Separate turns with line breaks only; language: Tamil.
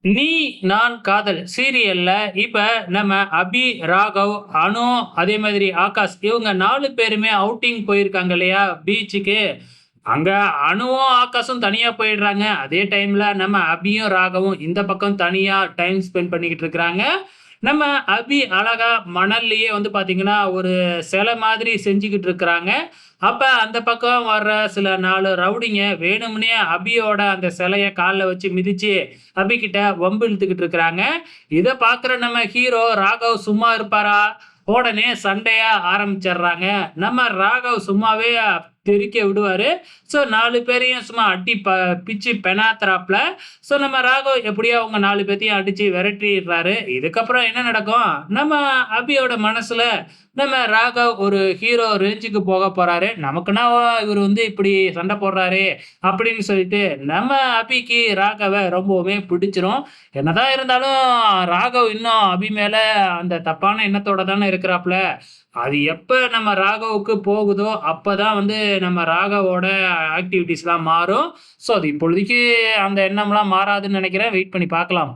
நீ நான் காதல் சீரியல்ல இப்ப நம்ம அபி, ராகவ், அனு அதே மாதிரி ஆகாஷ் இவங்க 4 பேருமே அவுட்டிங் போயிருக்காங்க இல்லையா? பீச்சுக்கு. அங்க அனுவும், ஆகாஷும் தனியா போயிடுறாங்க. அதே டைம்ல நம்ம அபியும், ராகவும் இந்த பக்கம் தனியா டைம் ஸ்பெண்ட் பண்ணிக்கிட்டு இருக்கிறாங்க. நம்ம அபி அழகா மணல்லயே வந்து பார்த்தீங்கன்னா, ஒரு சிலை மாதிரி செஞ்சுகிட்டு இருக்கிறாங்க. அப்ப அந்த பக்கம் வர்ற சில 4 ரவுடிங்க வேணும்னே அபியோட அந்த சிலைய கால்ல வச்சு மிதிச்சு, அபி கிட்ட வம்பு இழுத்துக்கிட்டு இருக்கிறாங்க. இத பார்க்குற நம்ம ஹீரோ ராகவ் சும்மா இருப்பாரா? உடனே சண்டைய ஆரம்பிச்சர்றாங்க. நம்ம ராகவ் சும்மாவே தெறிக்க விடுவாரு. ஸோ 4 பேரையும் சும்மா அடி பிச்சு பெனாத்துறாப்ல. ஸோ நம்ம ராகவ் எப்படியோ அவங்க 4 பேத்தையும் அடிச்சு விரட்டிடுறாரு. இதுக்கப்புறம் என்ன நடக்கும்? நம்ம அபியோட மனசுல நம்ம ராகவ் ஒரு ஹீரோ ரேஞ்சுக்கு போக போறாரு. நமக்குன்னா இவரு வந்து இப்படி சண்டை போடுறாரே! அப்படின்னு சொல்லிட்டு நம்ம அபிக்கு ராகவ ரொம்பவுமே பிடிச்சிரும். என்னதான் இருந்தாலும் ராகவ் இன்னும் அபி மேல அந்த தப்பான எண்ணத்தோட தானே இருக்கிறாப்ல. அது எப்ப நம்ம ராகவுக்கு போகுதோ, அப்பதான் வந்து நம்ம ராகவோட ஆக்டிவிட்டீஸ்லாம் மாறும். ஸோ அது இப்பொழுதைக்கு அந்த எண்ணம்லாம் மாறாதுன்னு நெனைக்கிறேன். வெயிட் பண்ணி பார்க்கலாம்.